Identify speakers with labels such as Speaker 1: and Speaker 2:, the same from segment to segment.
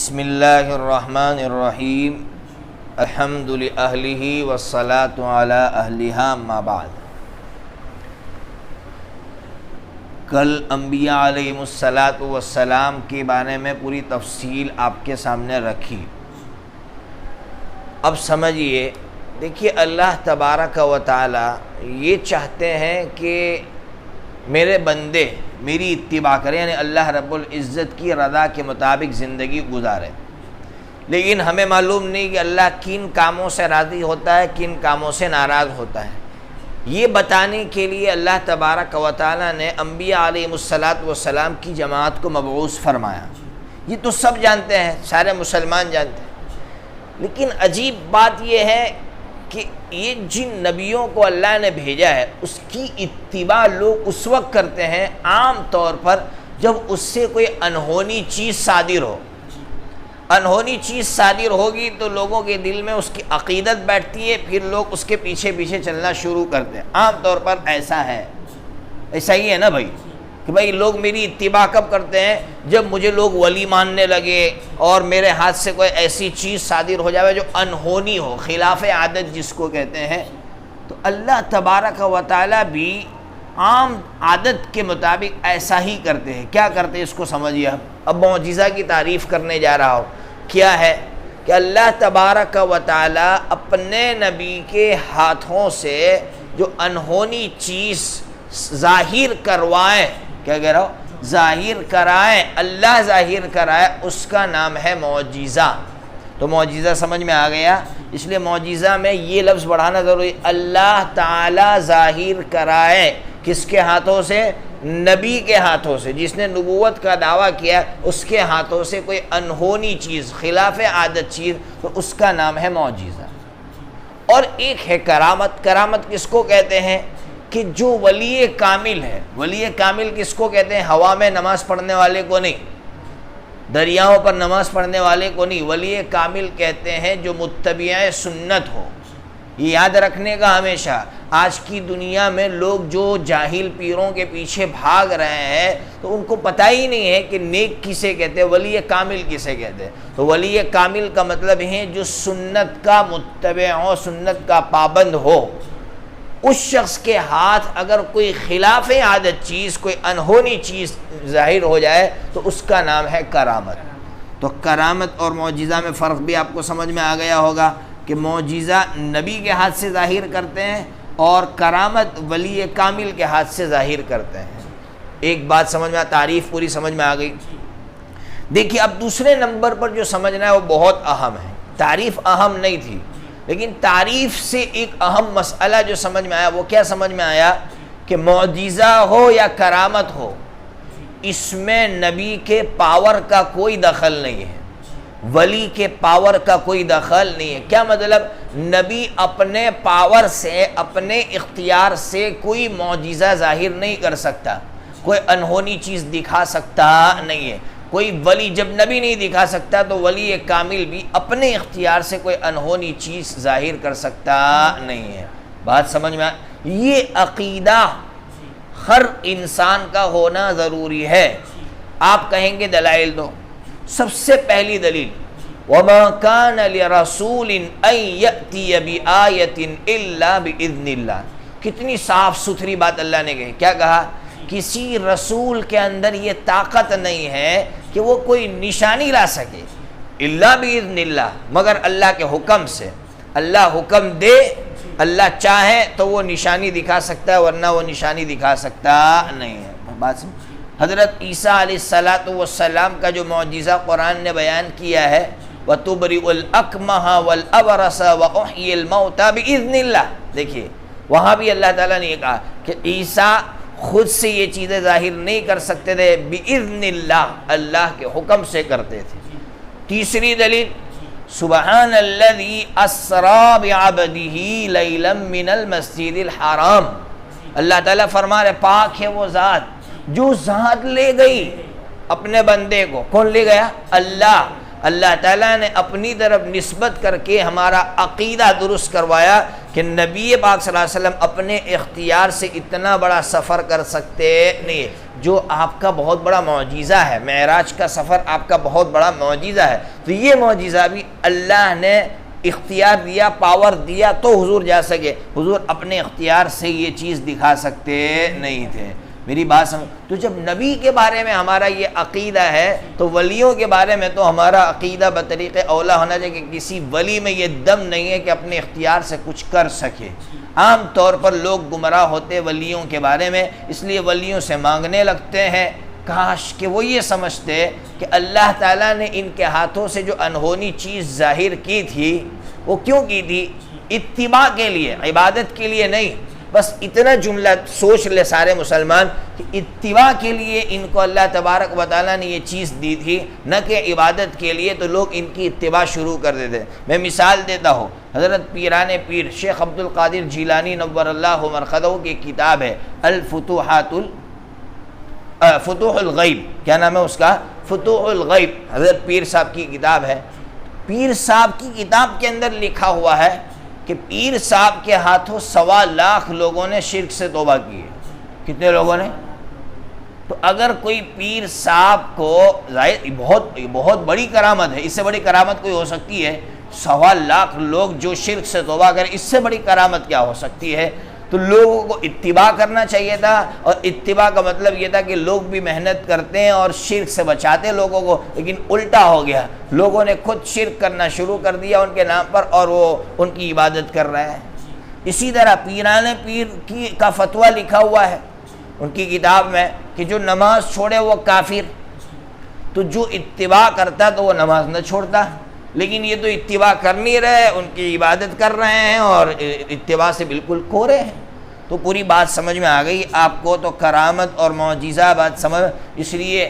Speaker 1: بسم اللہ الرحمن الرحیم الحمد لأہلہ والصلاة علی اہلہا اما بعد۔ کل انبیاء علیہم السلام کے بارے میں پوری تفصیل آپ کے سامنے رکھی۔ اب سمجھیے، دیکھیے اللہ تبارک و تعالی یہ چاہتے ہیں کہ میرے بندے میری اتباع کریں، یعنی اللہ رب العزت کی رضا کے مطابق زندگی گزارے، لیکن ہمیں معلوم نہیں کہ اللہ کن کاموں سے راضی ہوتا ہے، کن کاموں سے ناراض ہوتا ہے۔ یہ بتانے کے لیے اللہ تبارک و تعالی نے انبیاء علیہم السلام کی جماعت کو مبعوث فرمایا۔ یہ تو سب جانتے ہیں، سارے مسلمان جانتے ہیں، لیکن عجیب بات یہ ہے کہ یہ جن نبیوں کو اللہ نے بھیجا ہے اس کی اتباع لوگ اس وقت کرتے ہیں عام طور پر جب اس سے کوئی انہونی چیز صادر ہو۔ انہونی چیز صادر ہوگی تو لوگوں کے دل میں اس کی عقیدت بیٹھتی ہے، پھر لوگ اس کے پیچھے پیچھے چلنا شروع کرتے ہیں۔ عام طور پر ایسا ہے، ایسا ہی ہے نا بھائی، کہ بھائی لوگ میری اتباع کب کرتے ہیں؟ جب مجھے لوگ ولی ماننے لگے اور میرے ہاتھ سے کوئی ایسی چیز صادر ہو جائے جو انہونی ہو، خلاف عادت جس کو کہتے ہیں۔ تو اللہ تبارک و تعالی بھی عام عادت کے مطابق ایسا ہی کرتے ہیں۔ کیا کرتے ہیں اس کو سمجھیے۔ اب معجزہ کی تعریف کرنے جا رہا ہوں۔ کیا ہے کہ اللہ تبارک و تعالی اپنے نبی کے ہاتھوں سے جو انہونی چیز ظاہر کروائے، کیا کہہ رہا ہو؟ ظاہر کرائے، اللہ ظاہر کرائے، اس کا نام ہے معجزہ۔ تو معجزہ سمجھ میں آ گیا؟ اس لیے معجزہ میں یہ لفظ بڑھانا ضروری، اللہ تعالی ظاہر کرائے۔ کس کے ہاتھوں سے؟ نبی کے ہاتھوں سے، جس نے نبوت کا دعویٰ کیا اس کے ہاتھوں سے کوئی انہونی چیز، خلاف عادت چیز، تو اس کا نام ہے معجزہ۔ اور ایک ہے کرامت۔ کرامت کس کو کہتے ہیں؟ کہ جو ولی کامل ہے۔ ولی کامل کس کو کہتے ہیں؟ ہوا میں نماز پڑھنے والے کو نہیں، دریاؤں پر نماز پڑھنے والے کو نہیں، ولی کامل کہتے ہیں جو متبع سنت ہو۔ یہ یاد رکھنے کا ہمیشہ۔ آج کی دنیا میں لوگ جو جاہل پیروں کے پیچھے بھاگ رہے ہیں تو ان کو پتہ ہی نہیں ہے کہ نیک کسے کہتے ہیں، ولی کامل کسے کہتے ہیں۔ تو ولی کامل کا مطلب ہے جو سنت کا متبع ہو، سنت کا پابند ہو۔ اس شخص کے ہاتھ اگر کوئی خلاف عادت چیز، کوئی انہونی چیز ظاہر ہو جائے تو اس کا نام ہے کرامت۔ تو کرامت اور معجزہ میں فرق بھی آپ کو سمجھ میں آ گیا ہوگا کہ معجزہ نبی کے ہاتھ سے ظاہر کرتے ہیں اور کرامت ولی کامل کے ہاتھ سے ظاہر کرتے ہیں۔ ایک بات سمجھ میں تعریف پوری سمجھ میں آ گئی۔ دیکھیے اب دوسرے نمبر پر جو سمجھنا ہے وہ بہت اہم ہے۔ تعریف اہم نہیں تھی، لیکن تعریف سے ایک اہم مسئلہ جو سمجھ میں آیا وہ کیا سمجھ میں آیا کہ معجزہ ہو یا کرامت ہو، اس میں نبی کے پاور کا کوئی دخل نہیں ہے، ولی کے پاور کا کوئی دخل نہیں ہے۔ کیا مطلب؟ نبی اپنے پاور سے، اپنے اختیار سے کوئی معجزہ ظاہر نہیں کر سکتا، کوئی انہونی چیز دکھا سکتا نہیں ہے۔ کوئی ولی جب نبی نہیں دکھا سکتا تو ولی کامل بھی اپنے اختیار سے کوئی انہونی چیز ظاہر کر سکتا نہیں ہے۔ بات سمجھ میں یہ عقیدہ ہر انسان کا ہونا ضروری ہے۔ آپ کہیں گے دلائل دو۔ سب سے پہلی دلیل وَمَا كَانَ لِرَسُولٍ أَن يَأْتِيَ بِآيَةٍ إِلَّا بِإِذْنِ اللَّهِ۔ کتنی صاف ستھری بات اللہ نے کہی۔ کیا کہا؟ کسی رسول کے اندر یہ طاقت نہیں ہے کہ وہ کوئی نشانی لا سکے، الا باذن اللہ، مگر اللہ کے حکم سے۔ اللہ حکم دے، اللہ چاہے تو وہ نشانی دکھا سکتا ہے، ورنہ وہ نشانی دکھا سکتا نہیں ہے۔ بات سمجھ۔ حضرت عیسیٰ علیہ السلام کا جو معجزہ قرآن نے بیان کیا ہے، وَتُبْرِئُ الْأَكْمَحَ وَالْأَبْرَصَ وَأُحْيِي الْمَوْتَى بِإِذْنِ اللَّهِ۔ دیکھیے وہاں بھی اللہ تعالیٰ نے یہ کہا کہ عیسیٰ خود سے یہ چیزیں ظاہر نہیں کر سکتے تھے، بِإِذْنِ اللَّهِ، اللہ کے حکم سے کرتے تھے۔ تیسری دلیل سبحان الذی اسریٰ بعبدہ لیلا من المسجد الحرام۔ اللہ تعالیٰ فرما رہے پاک ہے وہ ذات جو ذات لے گئی اپنے بندے کو۔ کون لے گیا؟ اللہ۔ اللہ تعالیٰ نے اپنی طرف نسبت کر کے ہمارا عقیدہ درست کروایا کہ نبی پاک صلی اللہ علیہ وسلم اپنے اختیار سے اتنا بڑا سفر کر سکتے نہیں۔ جو آپ کا بہت بڑا معجزہ ہے، معراج کا سفر آپ کا بہت بڑا معجزہ ہے، تو یہ معجزہ بھی اللہ نے اختیار دیا، پاور دیا تو حضور جا سکے۔ حضور اپنے اختیار سے یہ چیز دکھا سکتے نہیں تھے۔ میری بات سمجھ، تو جب نبی کے بارے میں ہمارا یہ عقیدہ ہے تو ولیوں کے بارے میں تو ہمارا عقیدہ بطریق اولا ہونا چاہیے کہ کسی ولی میں یہ دم نہیں ہے کہ اپنے اختیار سے کچھ کر سکے۔ عام طور پر لوگ گمراہ ہوتے ولیوں کے بارے میں، اس لیے ولیوں سے مانگنے لگتے ہیں۔ کاش کہ وہ یہ سمجھتے کہ اللہ تعالیٰ نے ان کے ہاتھوں سے جو انہونی چیز ظاہر کی تھی وہ کیوں کی تھی؟ اتباع کے لیے، عبادت کے لیے نہیں۔ بس اتنا جملہ سوچ لے سارے مسلمان کہ اتباع کے لیے ان کو اللہ تبارک و تعالیٰ نے یہ چیز دی تھی، نہ کہ عبادت کے لیے، تو لوگ ان کی اتباع شروع کر دیتے۔ میں مثال دیتا ہوں، حضرت پیران پیر شیخ عبد القادر جیلانی نور اللہ مرقدہ کی کتاب ہے فتوح الغیب، کیا نام ہے اس کا؟ فتوح الغیب، حضرت پیر صاحب کی کتاب ہے۔ پیر صاحب کی کتاب کے اندر لکھا ہوا ہے کہ پیر صاحب کے ہاتھوں 1.25 لاکھ لوگوں نے شرک سے توبہ کی ہے۔ کتنے لوگوں نے؟ تو اگر کوئی پیر صاحب کو بہت بڑی کرامت ہے، اس سے بڑی کرامت کوئی ہو سکتی ہے؟ 1.25 لاکھ لوگ جو شرک سے توبہ کریں، اس سے بڑی کرامت کیا ہو سکتی ہے؟ تو لوگوں کو اتباع کرنا چاہیے تھا، اور اتباع کا مطلب یہ تھا کہ لوگ بھی محنت کرتے ہیں اور شرک سے بچاتے لوگوں کو، لیکن الٹا ہو گیا، لوگوں نے خود شرک کرنا شروع کر دیا ان کے نام پر، اور وہ ان کی عبادت کر رہے ہیں۔ اسی طرح پیران پیر کا فتویٰ لکھا ہوا ہے ان کی کتاب میں کہ جو نماز چھوڑے وہ کافر، تو جو اتباع کرتا تو وہ نماز نہ چھوڑتا، لیکن یہ تو اتباع کر نہیں رہے، ان کی عبادت کر رہے ہیں اور اتباع سے بالکل کھورے ہیں۔ تو پوری بات سمجھ میں آ گئی آپ کو؟ تو کرامت اور معجزہ بات سمجھ، اس لیے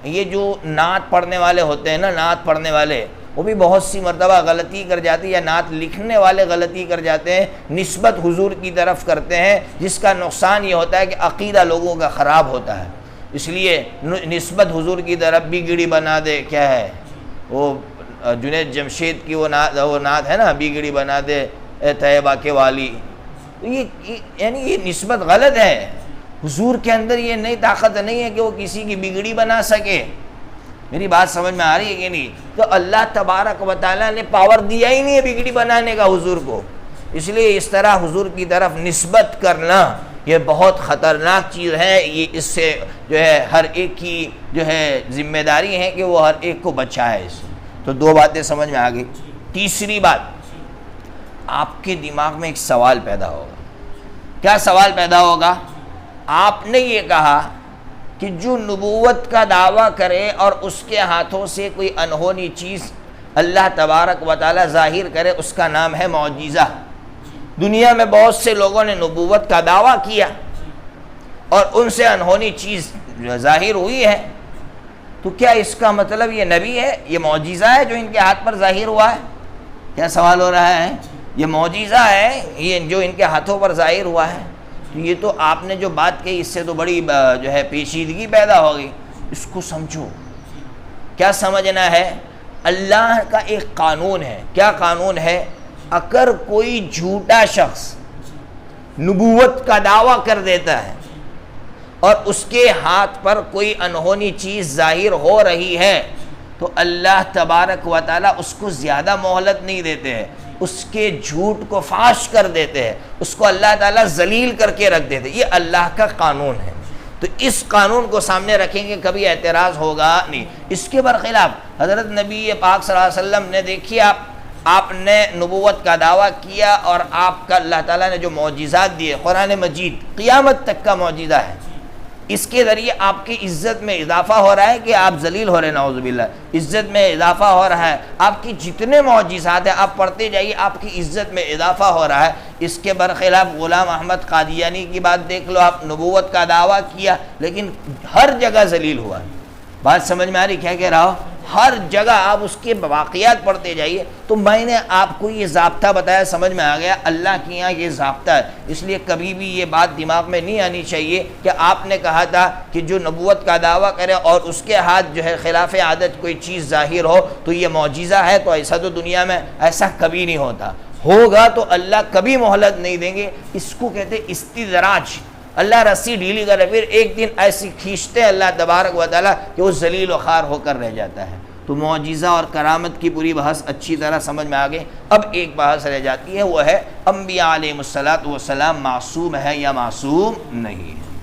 Speaker 1: یہ جو نعت پڑھنے والے ہوتے ہیں نا، نعت پڑھنے والے وہ بھی بہت سی مرتبہ غلطی کر جاتی ہے، یا نعت لکھنے والے غلطی کر جاتے ہیں، نسبت حضور کی طرف کرتے ہیں، جس کا نقصان یہ ہوتا ہے کہ عقیدہ لوگوں کا خراب ہوتا ہے۔ اس لیے نسبت حضور کی طرف بیگڑی بنا دے، کیا ہے وہ جنید جمشید کی وہ نعت ہے نا، بیگڑی بنا دے اے طیبہ کے والی، یعنی یہ نسبت غلط ہے۔ حضور کے اندر یہ نئی طاقت نہیں ہے کہ وہ کسی کی بگڑی بنا سکے۔ میری بات سمجھ میں آ رہی ہے کہ نہیں؟ تو اللہ تبارک و تعالیٰ نے پاور دیا ہی نہیں ہے بگڑی بنانے کا حضور کو، اس لیے اس طرح حضور کی طرف نسبت کرنا یہ بہت خطرناک چیز ہے۔ یہ اس سے جو ہے ہر ایک کی جو ہے ذمہ داری ہے کہ وہ ہر ایک کو بچائے اس سے۔ تو 2 باتیں سمجھ میں آ گئی۔ تیسری بات، آپ کے دماغ میں ایک سوال پیدا ہوگا۔ کیا سوال پیدا ہوگا؟ آپ نے یہ کہا کہ جو نبوت کا دعویٰ کرے اور اس کے ہاتھوں سے کوئی انہونی چیز اللہ تبارک و تعالی ظاہر کرے، اس کا نام ہے معجزہ۔ دنیا میں بہت سے لوگوں نے نبوت کا دعویٰ کیا اور ان سے انہونی چیز ظاہر ہوئی ہے، تو کیا اس کا مطلب یہ نبی ہے؟ یہ معجزہ ہے جو ان کے ہاتھ پر ظاہر ہوا ہے؟ کیا سوال ہو رہا ہے؟ یہ معجزہ ہے یہ جو ان کے ہاتھوں پر ظاہر ہوا ہے؟ تو یہ تو آپ نے جو بات کہی اس سے تو بڑی جو ہے پیچیدگی پیدا ہوگی۔ اس کو سمجھو، کیا سمجھنا ہے؟ اللہ کا ایک قانون ہے۔ کیا قانون ہے؟ اگر کوئی جھوٹا شخص نبوت کا دعویٰ کر دیتا ہے اور اس کے ہاتھ پر کوئی انہونی چیز ظاہر ہو رہی ہے، تو اللہ تبارک و تعالیٰ اس کو زیادہ مہلت نہیں دیتے ہیں، اس کے جھوٹ کو فاش کر دیتے ہیں، اس کو اللہ تعالیٰ ذلیل کر کے رکھ دیتے ہیں۔ یہ اللہ کا قانون ہے، تو اس قانون کو سامنے رکھیں گے کبھی اعتراض ہوگا نہیں۔ اس کے برخلاف حضرت نبی پاک صلی اللہ علیہ وسلم نے دیکھیے، آپ نے نبوت کا دعویٰ کیا اور آپ کا اللہ تعالیٰ نے جو معجزات دیے، قرآن مجید قیامت تک کا معجزہ ہے، اس کے ذریعے آپ کی عزت میں اضافہ ہو رہا ہے کہ آپ ذلیل ہو رہے ہیں، نعوذ باللہ، عزت میں اضافہ ہو رہا ہے۔ آپ کی جتنے معجزات ہیں آپ پڑھتے جائیے، آپ کی عزت میں اضافہ ہو رہا ہے۔ اس کے برخلاف غلام احمد قادیانی کی بات دیکھ لو، آپ نبوت کا دعویٰ کیا لیکن ہر جگہ ذلیل ہوا۔ بات سمجھ میں آ رہی کیا کہہ رہا ہو؟ ہر جگہ آپ اس کے واقعات پڑھتے جائیے۔ تو میں نے آپ کو یہ ضابطہ بتایا، سمجھ میں آ گیا اللہ کے یہاں یہ ضابطہ ہے۔ اس لیے کبھی بھی یہ بات دماغ میں نہیں آنی چاہیے کہ آپ نے کہا تھا کہ جو نبوت کا دعویٰ کرے اور اس کے ہاتھ جو ہے خلاف عادت کوئی چیز ظاہر ہو تو یہ معجزہ ہے۔ تو ایسا تو دنیا میں ایسا کبھی نہیں ہوتا، ہوگا تو اللہ کبھی مہلت نہیں دیں گے۔ اس کو کہتے استدراج، اللہ رسی ڈھیلی کر رہے، پھر ایک دن ایسی کھینچتے ہیں اللہ تبارک و تعالیٰ کہ وہ ذلیل و خوار ہو کر رہ جاتا ہے۔ تو معجزہ اور کرامت کی پوری بحث اچھی طرح سمجھ میں آ گئی۔ اب ایک بحث رہ جاتی ہے، وہ ہے انبیاء علیہ الصلوۃ والسلام معصوم ہے یا معصوم نہیں ہے۔